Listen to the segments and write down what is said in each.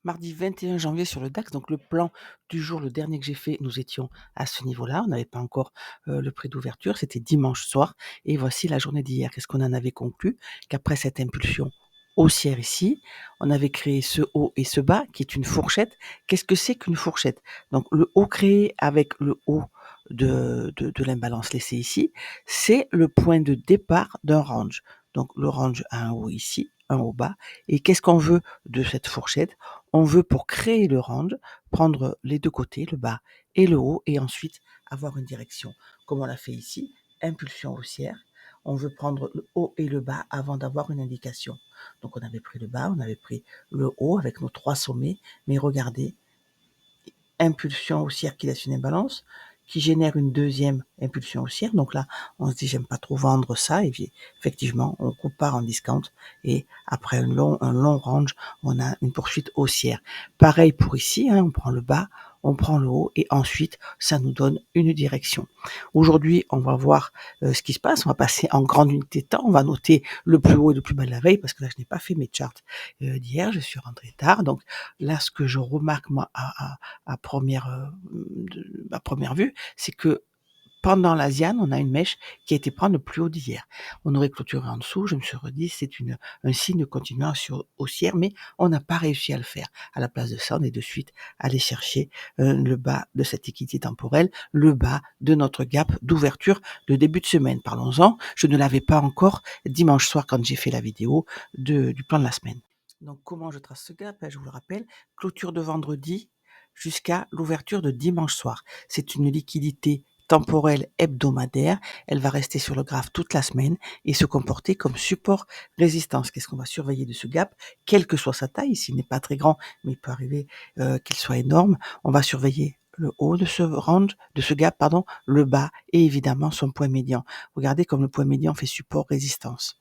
Mardi 21 janvier sur le DAX, donc le plan du jour, le dernier que j'ai fait, nous étions à ce niveau-là. On n'avait pas encore le prix d'ouverture, c'était dimanche soir. Et voici la journée d'hier. Qu'est-ce qu'on en avait conclu? Qu'après cette impulsion haussière ici, on avait créé ce haut et ce bas qui est une fourchette. Qu'est-ce que c'est qu'une fourchette? Donc le haut créé avec le haut de l'imbalance laissée ici, c'est le point de départ d'un range. Donc le range a un haut ici, un haut bas. Et qu'est-ce qu'on veut de cette fourchette? On veut, pour créer le range, prendre les deux côtés, le bas et le haut, et ensuite avoir une direction. Comme on l'a fait ici, impulsion haussière. On veut prendre le haut et le bas avant d'avoir une indication. Donc on avait pris le bas, on avait pris le haut avec nos trois sommets, mais regardez, impulsion haussière qui laisse une imbalance, qui génère une deuxième impulsion haussière. Donc là, on se dit, j'aime pas trop vendre ça. Et puis, effectivement, on compare en discount. Et après un long range, on a une poursuite haussière. Pareil pour ici, hein, on prend le bas, on prend le haut et ensuite, ça nous donne une direction. Aujourd'hui, on va voir ce qui se passe. On va passer en grande unité de temps. On va noter le plus haut et le plus bas de la veille parce que là, je n'ai pas fait mes charts d'hier. Je suis rentré tard. Donc là, ce que je remarque, moi, à première vue, c'est que pendant l'Asian, on a une mèche qui a été prendre le plus haut d'hier. On aurait clôturé en dessous, je me suis redit, c'est un signe de continuation haussière, mais on n'a pas réussi à le faire. À la place de ça, on est de suite allé chercher le bas de cette équité temporelle, le bas de notre gap d'ouverture de début de semaine. Parlons-en, je ne l'avais pas encore dimanche soir quand j'ai fait la vidéo du plan de la semaine. Donc comment je trace ce gap? Je vous le rappelle, clôture de vendredi jusqu'à l'ouverture de dimanche soir. C'est une liquidité temporelle hebdomadaire. Elle va rester sur le graphe toute la semaine et se comporter comme support résistance. Qu'est-ce qu'on va surveiller de ce gap? Quelle que soit sa taille, s'il n'est pas très grand, mais il peut arriver qu'il soit énorme, on va surveiller le haut de ce range, de ce gap, pardon, le bas et évidemment son point médian. Regardez comme le point médian fait support résistance.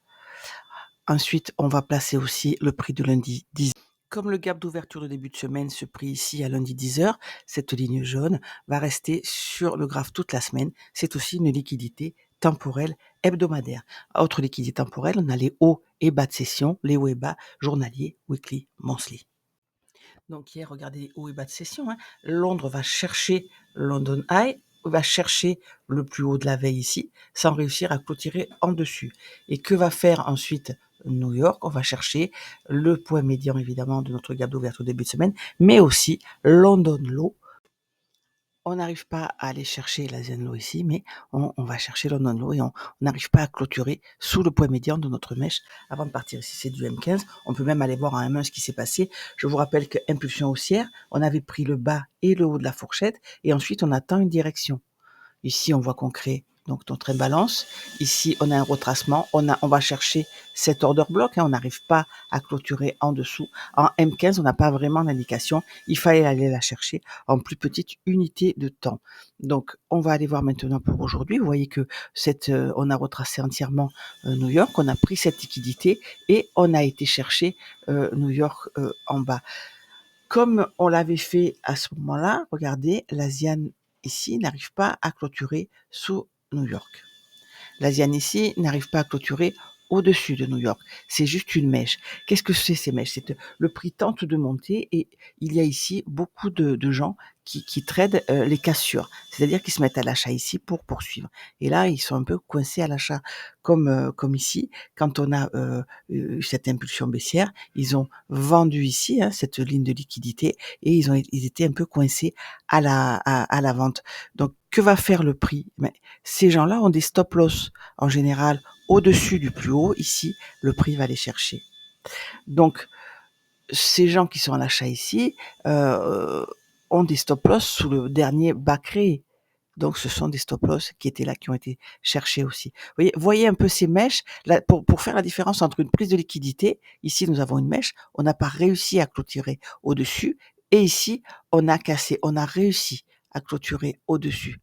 Ensuite, on va placer aussi le prix de lundi 10. Comme le gap d'ouverture de début de semaine, ce prix ici à lundi 10 h, cette ligne jaune va rester sur le graphe toute la semaine. C'est aussi une liquidité temporelle hebdomadaire. Autre liquidité temporelle, on a les hauts et bas de session, les hauts et bas journaliers, weekly, monthly. Donc hier, regardez les hauts et bas de session. Hein. Londres va chercher London High, va chercher le plus haut de la veille ici, sans réussir à clôturer en dessus. Et que va faire ensuite New York? On va chercher le point médian, évidemment, de notre gap d'ouverture au début de semaine, mais aussi London Low. On n'arrive pas à aller chercher la Zen Low ici, mais on va chercher London Low et on n'arrive pas à clôturer sous le point médian de notre mèche avant de partir. Ici, c'est du M15. On peut même aller voir en M1 ce qui s'est passé. Je vous rappelle que impulsion haussière, on avait pris le bas et le haut de la fourchette et ensuite on attend une direction. Ici, on voit qu'on crée donc notre imbalance. Ici, on a un retracement. On va chercher cet order block. Hein, on n'arrive pas à clôturer en dessous. En M15, on n'a pas vraiment d'indication. Il fallait aller la chercher en plus petite unité de temps. Donc, on va aller voir maintenant pour aujourd'hui. Vous voyez que on a retracé entièrement New York. On a pris cette liquidité et on a été chercher New York en bas. Comme on l'avait fait à ce moment-là, regardez, l'Asian ici n'arrive pas à clôturer sous New York. L'Asian ici n'arrive pas à clôturer au-dessus de New York. C'est juste une mèche. Qu'est-ce que c'est ces mèches? Le prix tente de monter et il y a ici beaucoup de gens qui tradent les cassures. C'est-à-dire qu'ils se mettent à l'achat ici pour poursuivre. Et là, ils sont un peu coincés à l'achat. Comme ici, quand on a cette impulsion baissière, ils ont vendu ici hein, cette ligne de liquidité et ils étaient un peu coincés à la vente. Donc, que va faire le prix? Mais ces gens-là ont des stop loss en général au-dessus du plus haut. Ici, le prix va les chercher. Donc, ces gens qui sont à l'achat ici ont des stop loss sous le dernier bas créé. Donc, ce sont des stop loss qui étaient là, qui ont été cherchés aussi. Voyez un peu ces mèches là, pour faire la différence entre une prise de liquidité. Ici, nous avons une mèche. On n'a pas réussi à clôturer au-dessus. Et ici, on a cassé. On a réussi à clôturer au-dessus.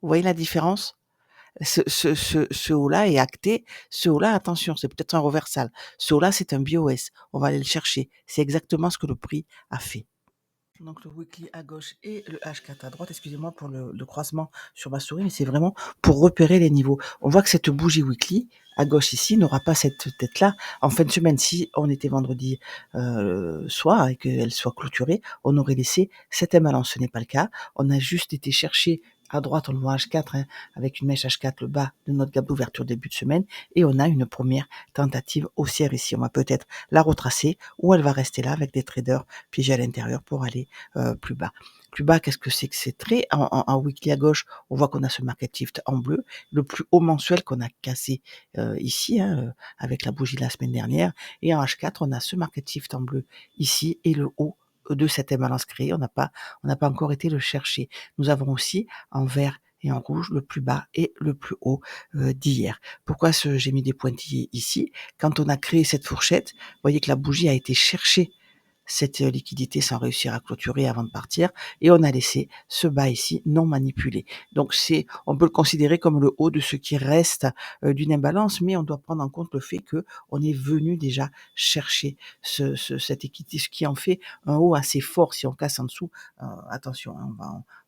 Vous voyez la différence? Ce haut-là est acté. Ce haut-là, attention, c'est peut-être un reversal. Ce haut-là, c'est un BOS. On va aller le chercher. C'est exactement ce que le prix a fait. Donc le weekly à gauche et le H4 à droite, excusez-moi pour le croisement sur ma souris, mais c'est vraiment pour repérer les niveaux. On voit que cette bougie weekly à gauche ici n'aura pas cette tête-là en fin de semaine. Si on était vendredi soir et qu'elle soit clôturée, on aurait laissé cette imbalance. Ce n'est pas le cas. On a juste été chercher à droite, on le voit H4 avec une mèche H4 le bas de notre gap d'ouverture début de semaine et on a une première tentative haussière ici. On va peut-être la retracer ou elle va rester là avec des traders piégés à l'intérieur pour aller plus bas. Plus bas, qu'est-ce que c'est que ces traits en weekly à gauche, on voit qu'on a ce market shift en bleu, le plus haut mensuel qu'on a cassé ici, avec la bougie de la semaine dernière. Et en H4, on a ce market shift en bleu ici et le haut de cette imbalance créée. On n'a pas encore été le chercher. Nous avons aussi en vert et en rouge le plus bas et le plus haut d'hier. Pourquoi j'ai mis des pointillés ici? Quand on a créé cette fourchette, vous voyez que la bougie a été chercher cette liquidité sans réussir à clôturer avant de partir et on a laissé ce bas ici non manipulé. Donc on peut le considérer comme le haut de ce qui reste d'une imbalance, mais on doit prendre en compte le fait que on est venu déjà chercher cette liquidité, ce qui en fait un haut assez fort. Si on casse en dessous, attention,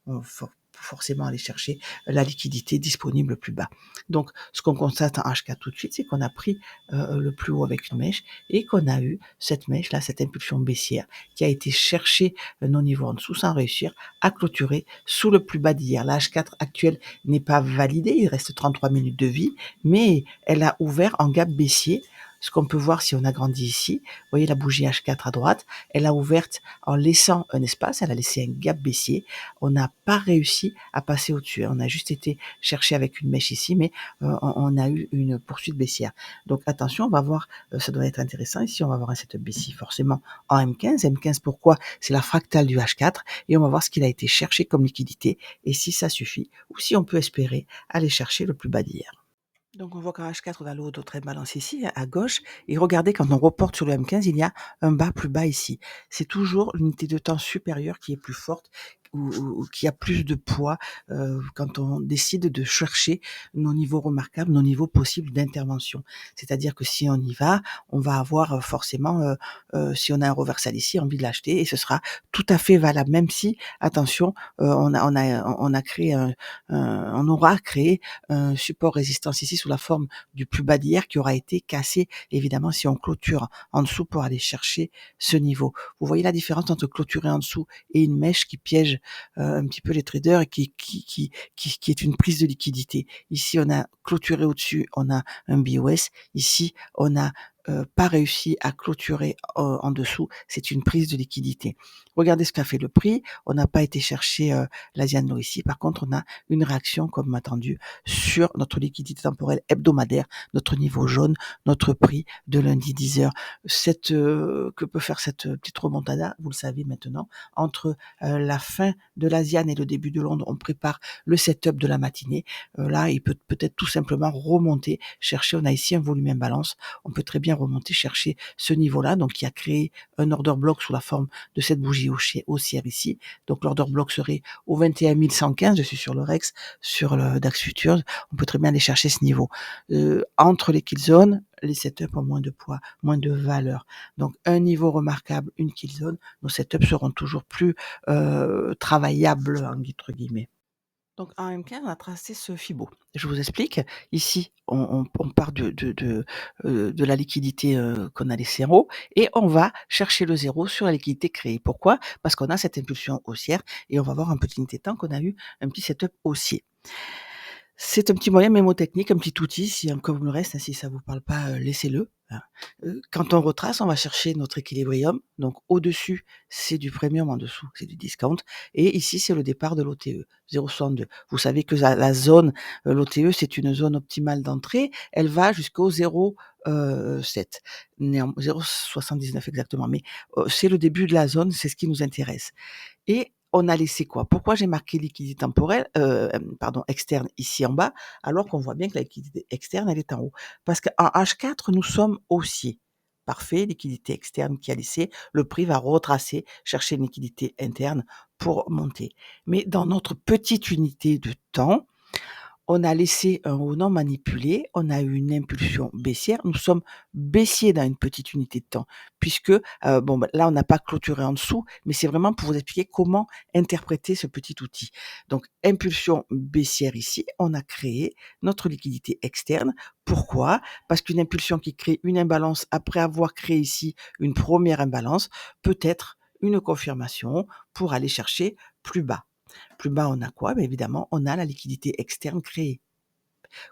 on va forcément aller chercher la liquidité disponible plus bas. Donc, ce qu'on constate en H4 tout de suite, c'est qu'on a pris le plus haut avec une mèche et qu'on a eu cette mèche là, cette impulsion baissière qui a été chercher nos niveaux en dessous sans réussir à clôturer sous le plus bas d'hier. La H4 actuelle n'est pas validée, il reste 33 minutes de vie, mais elle a ouvert en gap baissier. Ce qu'on peut voir si on agrandit ici, vous voyez la bougie H4 à droite, elle a ouverte en laissant un espace, elle a laissé un gap baissier. On n'a pas réussi à passer au-dessus. On a juste été chercher avec une mèche ici, mais on a eu une poursuite baissière. Donc attention, on va voir, ça doit être intéressant. Ici, on va voir un setup baissier forcément en M15. M15, pourquoi? C'est la fractale du H4 et on va voir ce qu'il a été cherché comme liquidité et si ça suffit ou si on peut espérer aller chercher le plus bas d'hier. Donc on voit qu'en H4, on a l'eau d'autre balance ici, à gauche. Et regardez, quand on reporte sur le M15, il y a un bas plus bas ici. C'est toujours l'unité de temps supérieure qui est plus forte ou qui a plus de poids quand on décide de chercher nos niveaux remarquables, nos niveaux possibles d'intervention. C'est-à-dire que si on y va, on va avoir forcément, si on a un reversal ici, envie de l'acheter et ce sera tout à fait valable. Même si, attention, on a créé on aura créé un support résistance ici sous la forme du plus bas d'hier qui aura été cassé évidemment si on clôture en dessous pour aller chercher ce niveau. Vous voyez la différence entre clôturer en dessous et une mèche qui piège un petit peu les traders et qui est une prise de liquidité. Ici on a clôturé au-dessus, on a un BOS. Ici on a pas réussi à clôturer en dessous, c'est une prise de liquidité. Regardez ce qu'a fait le prix. On n'a pas été chercher l'Asian Low ici. Par contre, on a une réaction comme attendu sur notre liquidité temporelle hebdomadaire, notre niveau jaune, notre prix de lundi 10 heures. Que peut faire cette petite remontada, vous le savez maintenant, entre la fin de l'Asian et le début de Londres, on prépare le setup de la matinée. Là, il peut peut-être tout simplement remonter, chercher, on a ici un volume imbalance, on peut très bien remonter, chercher ce niveau-là, donc qui a créé un order block sous la forme de cette bougie haussière ici. Donc l'order block serait au 21 115, je suis sur le Rex, sur le DAX Futures, on peut très bien aller chercher ce niveau. Entre les kill zones, les setups ont moins de poids, moins de valeur. Donc un niveau remarquable, une kill zone, nos setups seront toujours plus travaillables entre guillemets. Donc en M15, on a tracé ce Fibo. Je vous explique. Ici, on part de la liquidité qu'on a laissée en haut et on va chercher le zéro sur la liquidité créée. Pourquoi? Parce qu'on a cette impulsion haussière et on va voir un petit unité de temps qu'on a eu un petit setup haussier. C'est un petit moyen mémotechnique, un petit outil, si comme le reste, si ça vous parle pas, laissez-le, hein. Quand on retrace, on va chercher notre équilibrium, donc au-dessus, c'est du premium, en dessous, c'est du discount et ici, c'est le départ de l'OTE, 0,62. Vous savez que la zone, l'OTE, c'est une zone optimale d'entrée, elle va jusqu'au 0,7, 0,79 exactement, mais c'est le début de la zone, c'est ce qui nous intéresse. Et on a laissé quoi? Pourquoi j'ai marqué liquidité temporelle, externe ici en bas, alors qu'on voit bien que la liquidité externe, elle est en haut? Parce qu'en H4, nous sommes haussiers. Parfait, liquidité externe qui a laissé, le prix va retracer, chercher une liquidité interne pour monter. Mais dans notre petite unité de temps, On a laissé un haut non manipulé, on a eu une impulsion baissière. Nous sommes baissiers dans une petite unité de temps puisque, bon, bah, là, on n'a pas clôturé en dessous, mais c'est vraiment pour vous expliquer comment interpréter ce petit outil. Donc impulsion baissière ici, on a créé notre liquidité externe. Pourquoi? Parce qu'une impulsion qui crée une imbalance après avoir créé ici une première imbalance peut être une confirmation pour aller chercher plus bas. Plus bas, on a quoi? Beh, évidemment, on a la liquidité externe créée.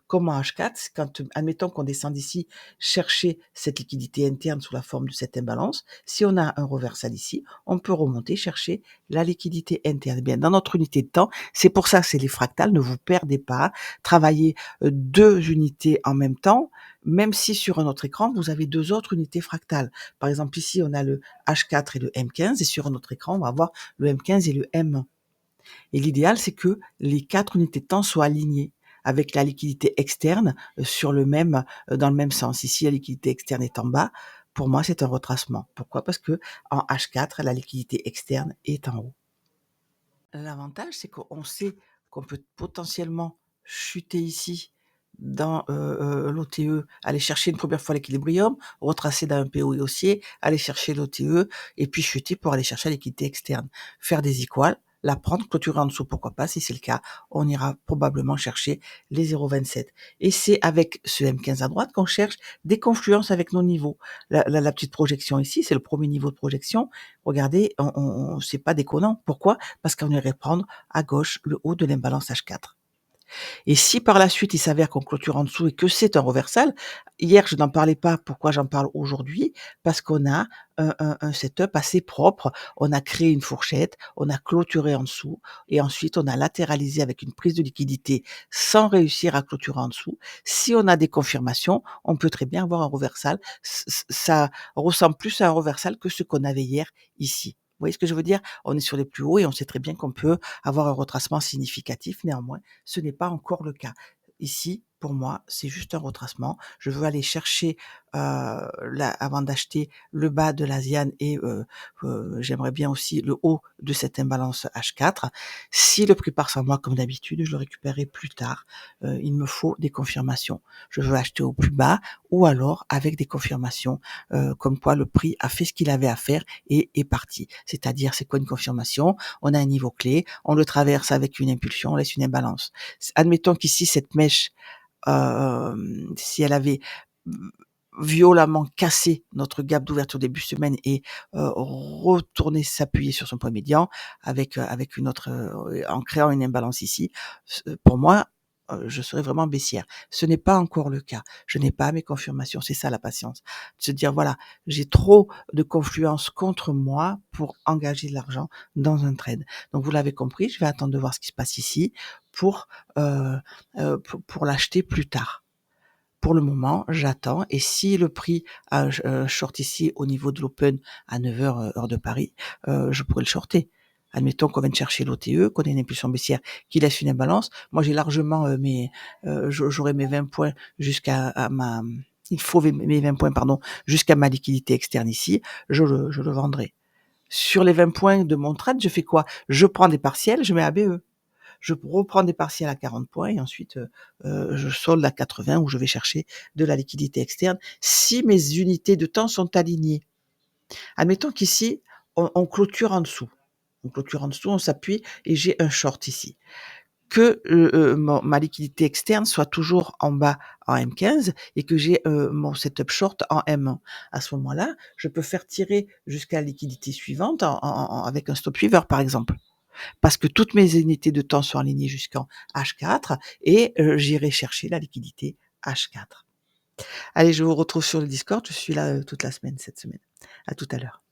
Comme en H4, quand, admettons qu'on descende ici chercher cette liquidité interne sous la forme de cette imbalance, si on a un reversal ici, on peut remonter chercher la liquidité interne. Eh bien, dans notre unité de temps, c'est pour ça que c'est les fractales, ne vous perdez pas, travaillez 2 unités en même temps, même si sur un autre écran, vous avez 2 autres unités fractales. Par exemple, ici, on a le H4 et le M15 et sur un autre écran, on va avoir le M15 et le M1. Et l'idéal, c'est que les 4 unités de temps soient alignées avec la liquidité externe sur le même, dans le même sens. Ici, la liquidité externe est en bas. Pour moi, c'est un retracement. Pourquoi? Parce que en H4, la liquidité externe est en haut. L'avantage, c'est qu'on sait qu'on peut potentiellement chuter ici dans l'OTE, aller chercher une première fois l'équilibrium, retracer dans un PO et haussier, aller chercher l'OTE et puis chuter pour aller chercher la liquidité externe. Faire des equals, la prendre, clôturer en dessous, pourquoi pas, si c'est le cas, on ira probablement chercher les 0,27. Et c'est avec ce M15 à droite qu'on cherche des confluences avec nos niveaux. La petite projection ici, c'est le premier niveau de projection. Regardez, c'est pas déconnant. Pourquoi? Parce qu'on irait prendre à gauche le haut de l'imbalance H4. Et si par la suite il s'avère qu'on clôture en dessous et que c'est un reversal, hier je n'en parlais pas, pourquoi j'en parle aujourd'hui? Parce qu'on a un setup assez propre, on a créé une fourchette, on a clôturé en dessous et ensuite on a latéralisé avec une prise de liquidité sans réussir à clôturer en dessous. Si on a des confirmations, on peut très bien avoir un reversal. Ça ressemble plus à un reversal que ce qu'on avait hier ici. Vous voyez ce que je veux dire? On est sur les plus hauts et on sait très bien qu'on peut avoir un retracement significatif. Néanmoins, ce n'est pas encore le cas. Ici, pour moi, c'est juste un retracement. Je veux aller chercher, avant d'acheter le bas de l'Asian et j'aimerais bien aussi le haut de cette imbalance H4. Si le prix part sans moi, comme d'habitude, je le récupérerai plus tard. Il me faut des confirmations. Je veux acheter au plus bas ou alors avec des confirmations comme quoi le prix a fait ce qu'il avait à faire et est parti. C'est-à-dire, c'est quoi une confirmation? On a un niveau clé, on le traverse avec une impulsion, on laisse une imbalance. Admettons qu'ici, cette mèche, si elle avait violemment cassé notre gap d'ouverture début semaine et retourné s'appuyer sur son point médian avec une autre, en créant une imbalance ici, pour moi, je serais vraiment baissière. Ce n'est pas encore le cas. Je n'ai pas mes confirmations. C'est ça la patience. De se dire voilà, j'ai trop de confluence contre moi pour engager de l'argent dans un trade. Donc vous l'avez compris, je vais attendre de voir ce qui se passe ici pour, pour l'acheter plus tard. Pour le moment, j'attends et si le prix short ici au niveau de l'open à 9h heure de Paris, je pourrais le shorter. Admettons qu'on vienne chercher l'OTE, qu'on ait une impulsion baissière qui laisse une imbalance. Moi, j'ai largement j'aurai mes 20 points il faut mes 20 points, pardon, jusqu'à ma liquidité externe ici, je le vendrai. Sur les 20 points de mon trade, je fais quoi? Je prends des partiels, je mets ABE. Je reprends des partiels à 40 points et ensuite, je solde à 80 où je vais chercher de la liquidité externe si mes unités de temps sont alignées. Admettons qu'ici, on clôture en dessous. On clôture en dessous, on s'appuie et j'ai un short ici. Que ma liquidité externe soit toujours en bas en M15 et que j'ai mon setup short en M1. À ce moment-là, je peux faire tirer jusqu'à la liquidité suivante avec un stop suiveur, par exemple. Parce que toutes mes unités de temps sont alignées jusqu'en H4 et j'irai chercher la liquidité H4. Allez, je vous retrouve sur le Discord, je suis là toute la semaine cette semaine. À tout à l'heure.